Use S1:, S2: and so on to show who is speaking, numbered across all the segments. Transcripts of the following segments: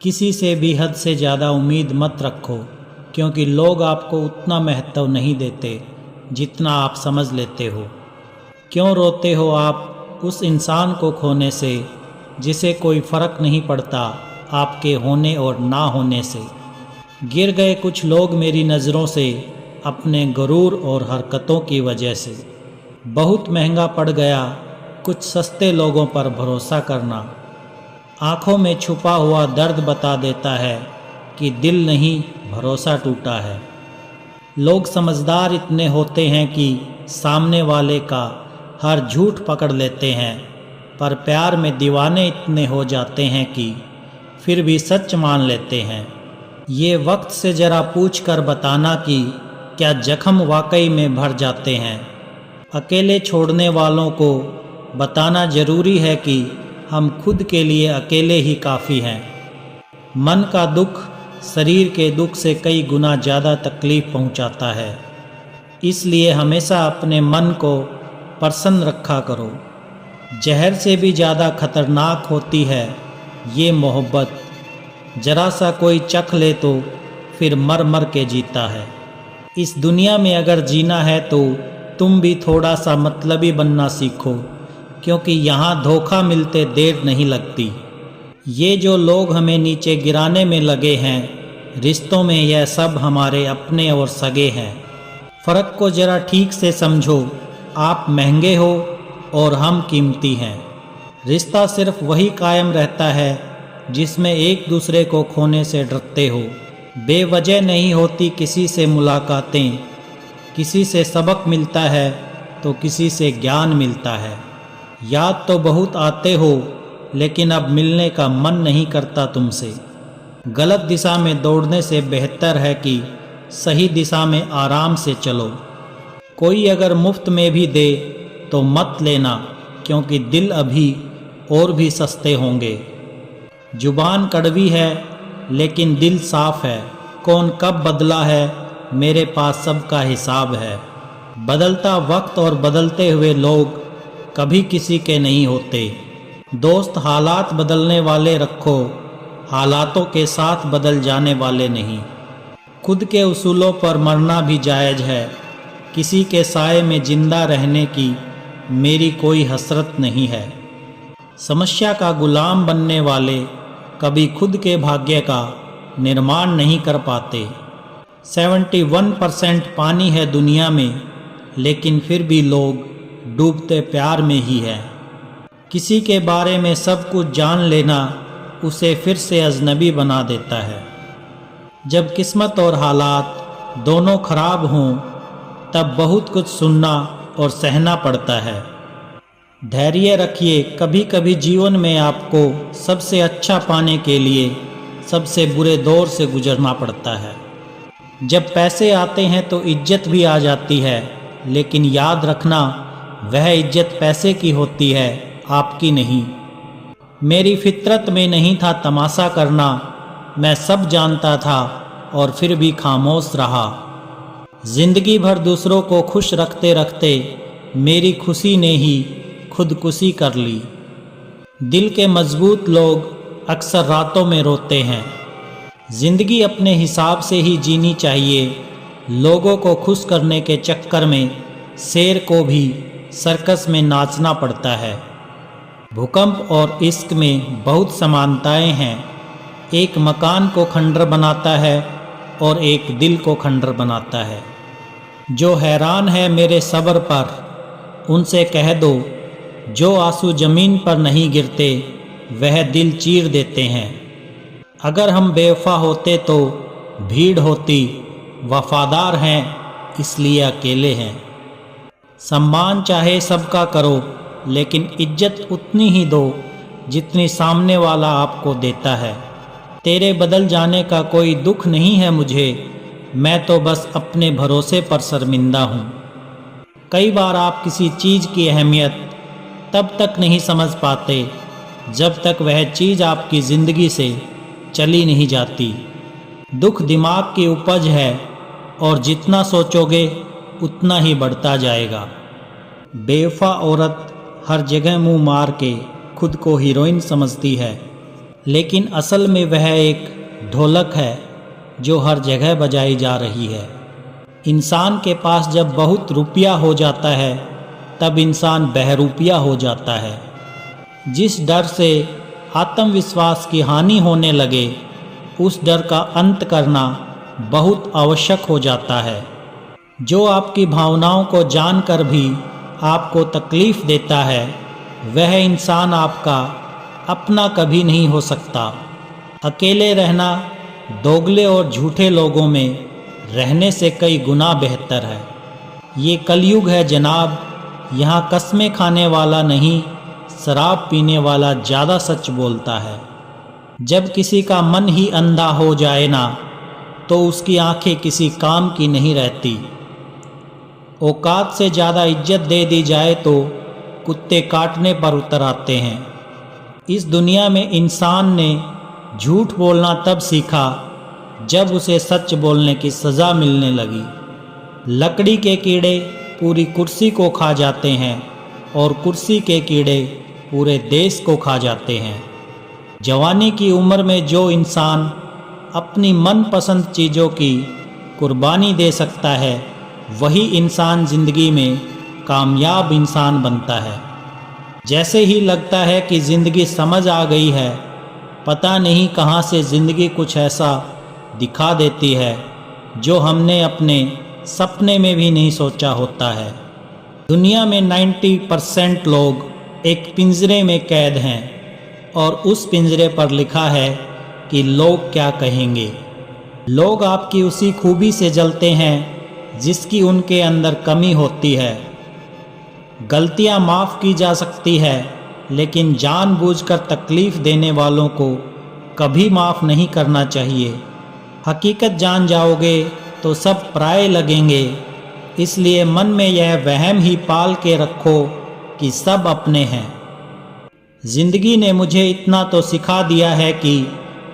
S1: किसी से भी हद से ज़्यादा उम्मीद मत रखो, क्योंकि लोग आपको उतना महत्व नहीं देते जितना आप समझ लेते हो। क्यों रोते हो आप उस इंसान को खोने से जिसे कोई फ़र्क नहीं पड़ता आपके होने और ना होने से। गिर गए कुछ लोग मेरी नज़रों से अपने गुरूर और हरकतों की वजह से। बहुत महंगा पड़ गया कुछ सस्ते लोगों पर भरोसा करना। आँखों में छुपा हुआ दर्द बता देता है कि दिल नहीं, भरोसा टूटा है। लोग समझदार इतने होते हैं कि सामने वाले का हर झूठ पकड़ लेते हैं, पर प्यार में दीवाने इतने हो जाते हैं कि फिर भी सच मान लेते हैं। ये वक्त से ज़रा पूछ कर बताना कि क्या जख्म वाकई में भर जाते हैं। अकेले छोड़ने वालों को बताना ज़रूरी है कि हम खुद के लिए अकेले ही काफ़ी हैं। मन का दुख शरीर के दुख से कई गुना ज़्यादा तकलीफ़ पहुंचाता है, इसलिए हमेशा अपने मन को प्रसन्न रखा करो। जहर से भी ज़्यादा खतरनाक होती है ये मोहब्बत। जरा सा कोई चख ले तो फिर मर मर के जीता है। इस दुनिया में अगर जीना है तो तुम भी थोड़ा सा मतलबी बनना सीखो, क्योंकि यहाँ धोखा मिलते देर नहीं लगती। ये जो लोग हमें नीचे गिराने में लगे हैं, रिश्तों में यह सब हमारे अपने और सगे हैं। फ़र्क को ज़रा ठीक से समझो, आप महंगे हो और हम कीमती हैं। रिश्ता सिर्फ वही कायम रहता है जिसमें एक दूसरे को खोने से डरते हो। बेवजह नहीं होती किसी से मुलाकातें, किसी से सबक मिलता है तो किसी से ज्ञान मिलता है। याद तो बहुत आते हो लेकिन अब मिलने का मन नहीं करता तुमसे। गलत दिशा में दौड़ने से बेहतर है कि सही दिशा में आराम से चलो। कोई अगर मुफ्त में भी दे तो मत लेना, क्योंकि दिल अभी और भी सस्ते होंगे। जुबान कड़वी है लेकिन दिल साफ है। कौन कब बदला है मेरे पास सबका हिसाब है। बदलता वक्त और बदलते हुए लोग कभी किसी के नहीं होते। दोस्त हालात बदलने वाले रखो, हालातों के साथ बदल जाने वाले नहीं। खुद के उसूलों पर मरना भी जायज़ है। किसी के साए में जिंदा रहने की मेरी कोई हसरत नहीं है। समस्या का गुलाम बनने वाले कभी खुद के भाग्य का निर्माण नहीं कर पाते। 71% पानी है दुनिया में, लेकिन फिर भी लोग डूबते प्यार में ही है। किसी के बारे में सब कुछ जान लेना उसे फिर से अजनबी बना देता है। जब किस्मत और हालात दोनों खराब हों तब बहुत कुछ सुनना और सहना पड़ता है। धैर्य रखिए, कभी कभी जीवन में आपको सबसे अच्छा पाने के लिए सबसे बुरे दौर से गुजरना पड़ता है। जब पैसे आते हैं तो इज्जत भी आ जाती है, लेकिन याद रखना वह इज्जत पैसे की होती है, आपकी नहीं। मेरी फितरत में नहीं था तमाशा करना, मैं सब जानता था और फिर भी खामोश रहा। जिंदगी भर दूसरों को खुश रखते रखते मेरी खुशी ने ही खुदकुशी कर ली। दिल के मजबूत लोग अक्सर रातों में रोते हैं। जिंदगी अपने हिसाब से ही जीनी चाहिए। लोगों को खुश करने के चक्कर में शेर को भी सर्कस में नाचना पड़ता है। भूकंप और इश्क में बहुत समानताएं हैं। एक मकान को खंडर बनाता है और एक दिल को खंडर बनाता है। जो हैरान है मेरे सब्र पर, उनसे कह दो जो आंसू ज़मीन पर नहीं गिरते वह दिल चीर देते हैं। अगर हम बेवफा होते तो भीड़ होती, वफादार हैं इसलिए अकेले हैं। सम्मान चाहे सबका करो, लेकिन इज्जत उतनी ही दो जितनी सामने वाला आपको देता है। तेरे बदल जाने का कोई दुख नहीं है मुझे, मैं तो बस अपने भरोसे पर शर्मिंदा हूँ। कई बार आप किसी चीज़ की अहमियत तब तक नहीं समझ पाते जब तक वह चीज़ आपकी ज़िंदगी से चली नहीं जाती। दुख दिमाग की उपज है और जितना सोचोगे उतना ही बढ़ता जाएगा। बेवफा औरत हर जगह मुंह मार के खुद को हीरोइन समझती है, लेकिन असल में वह एक ढोलक है जो हर जगह बजाई जा रही है। इंसान के पास जब बहुत रुपया हो जाता है तब इंसान बहरूपिया हो जाता है। जिस डर से आत्मविश्वास की हानि होने लगे उस डर का अंत करना बहुत आवश्यक हो जाता है। जो आपकी भावनाओं को जानकर भी आपको तकलीफ़ देता है वह इंसान आपका अपना कभी नहीं हो सकता। अकेले रहना दोगले और झूठे लोगों में रहने से कई गुना बेहतर है। ये कलयुग है जनाब, यहाँ कस्में खाने वाला नहीं शराब पीने वाला ज़्यादा सच बोलता है। जब किसी का मन ही अंधा हो जाए ना तो उसकी आंखें किसी काम की नहीं रहती। औकात से ज़्यादा इज्जत दे दी जाए तो कुत्ते काटने पर उतर आते हैं। इस दुनिया में इंसान ने झूठ बोलना तब सीखा जब उसे सच बोलने की सज़ा मिलने लगी। लकड़ी के कीड़े पूरी कुर्सी को खा जाते हैं और कुर्सी के कीड़े पूरे देश को खा जाते हैं। जवानी की उम्र में जो इंसान अपनी मनपसंद चीज़ों की कुर्बानी दे सकता है वही इंसान ज़िंदगी में कामयाब इंसान बनता है। जैसे ही लगता है कि ज़िंदगी समझ आ गई है, पता नहीं कहाँ से ज़िंदगी कुछ ऐसा दिखा देती है जो हमने अपने सपने में भी नहीं सोचा होता है। दुनिया में 90% लोग एक पिंजरे में कैद हैं और उस पिंजरे पर लिखा है कि लोग क्या कहेंगे। लोग आपकी उसी खूबी से जलते हैं जिसकी उनके अंदर कमी होती है। गलतियां माफ़ की जा सकती है लेकिन जानबूझकर तकलीफ़ देने वालों को कभी माफ़ नहीं करना चाहिए। हकीकत जान जाओगे तो सब पराये लगेंगे, इसलिए मन में यह वहम ही पाल के रखो कि सब अपने हैं। ज़िंदगी ने मुझे इतना तो सिखा दिया है कि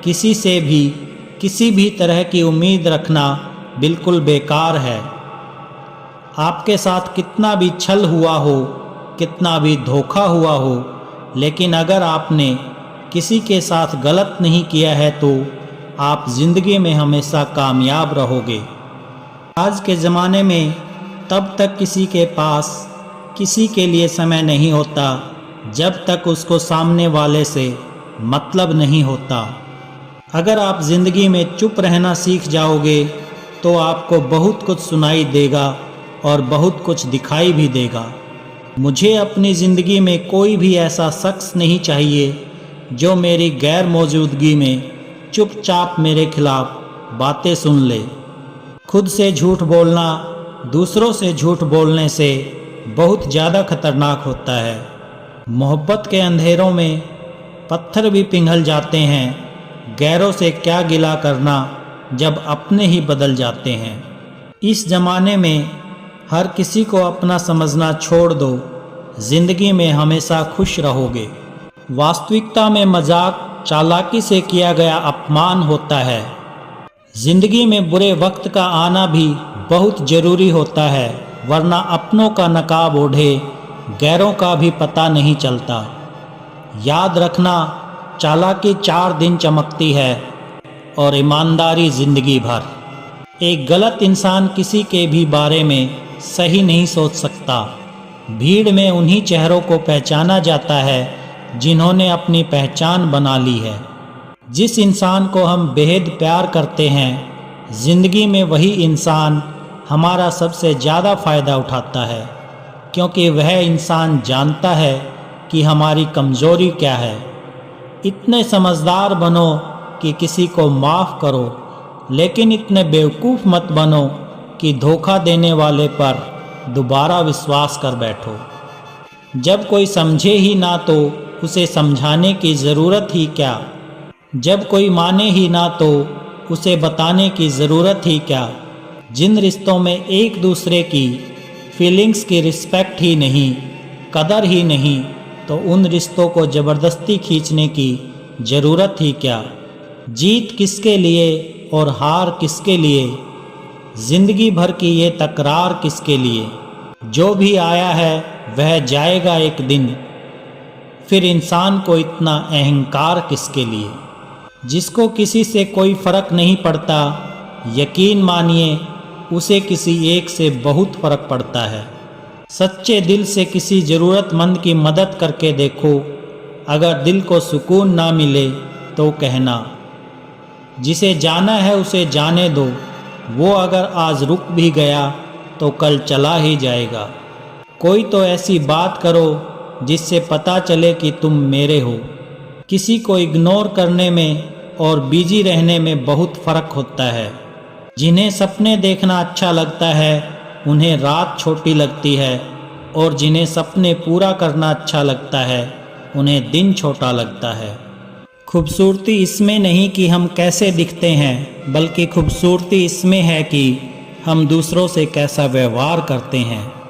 S1: किसी से भी किसी भी तरह की उम्मीद रखना बिल्कुल बेकार है। आपके साथ कितना भी छल हुआ हो, कितना भी धोखा हुआ हो, लेकिन अगर आपने किसी के साथ गलत नहीं किया है तो आप ज़िंदगी में हमेशा कामयाब रहोगे। आज के ज़माने में तब तक किसी के पास किसी के लिए समय नहीं होता जब तक उसको सामने वाले से मतलब नहीं होता। अगर आप ज़िंदगी में चुप रहना सीख जाओगे तो आपको बहुत कुछ सुनाई देगा और बहुत कुछ दिखाई भी देगा। मुझे अपनी ज़िंदगी में कोई भी ऐसा शख्स नहीं चाहिए जो मेरी गैर मौजूदगी में चुपचाप मेरे खिलाफ बातें सुन ले। खुद से झूठ बोलना दूसरों से झूठ बोलने से बहुत ज़्यादा खतरनाक होता है। मोहब्बत के अंधेरों में पत्थर भी पिघल जाते हैं, गैरों से क्या गिला करना जब अपने ही बदल जाते हैं। इस ज़माने में हर किसी को अपना समझना छोड़ दो, ज़िंदगी में हमेशा खुश रहोगे। वास्तविकता में मजाक चालाकी से किया गया अपमान होता है। ज़िंदगी में बुरे वक्त का आना भी बहुत ज़रूरी होता है, वरना अपनों का नकाब ओढ़े गैरों का भी पता नहीं चलता। याद रखना, चालाकी 4 दिन चमकती है और ईमानदारी ज़िंदगी भर। एक गलत इंसान किसी के भी बारे में सही नहीं सोच सकता। भीड़ में उन्हीं चेहरों को पहचाना जाता है जिन्होंने अपनी पहचान बना ली है। जिस इंसान को हम बेहद प्यार करते हैं, ज़िंदगी में वही इंसान हमारा सबसे ज़्यादा फ़ायदा उठाता है, क्योंकि वह इंसान जानता है कि हमारी कमज़ोरी क्या है। इतने समझदार बनो कि किसी को माफ़ करो, लेकिन इतने बेवकूफ़ मत बनो कि धोखा देने वाले पर दोबारा विश्वास कर बैठो। जब कोई समझे ही ना तो उसे समझाने की ज़रूरत ही क्या। जब कोई माने ही ना तो उसे बताने की ज़रूरत ही क्या। जिन रिश्तों में एक दूसरे की फीलिंग्स की रिस्पेक्ट ही नहीं, कदर ही नहीं, तो उन रिश्तों को ज़बरदस्ती खींचने की ज़रूरत ही क्या। जीत किसके लिए और हार किसके लिए, ज़िंदगी भर की ये तकरार किसके लिए। जो भी आया है वह जाएगा एक दिन, फिर इंसान को इतना अहंकार किसके लिए। जिसको किसी से कोई फर्क नहीं पड़ता, यकीन मानिए उसे किसी एक से बहुत फर्क पड़ता है। सच्चे दिल से किसी ज़रूरतमंद की मदद करके देखो, अगर दिल को सुकून ना मिले तो कहना। जिसे जाना है उसे जाने दो, वो अगर आज रुक भी गया तो कल चला ही जाएगा। कोई तो ऐसी बात करो जिससे पता चले कि तुम मेरे हो। किसी को इग्नोर करने में और बिजी रहने में बहुत फ़र्क होता है। जिन्हें सपने देखना अच्छा लगता है उन्हें रात छोटी लगती है, और जिन्हें सपने पूरा करना अच्छा लगता है उन्हें दिन छोटा लगता है। खूबसूरती इसमें नहीं कि हम कैसे दिखते हैं, बल्कि खूबसूरती इसमें है कि हम दूसरों से कैसा व्यवहार करते हैं।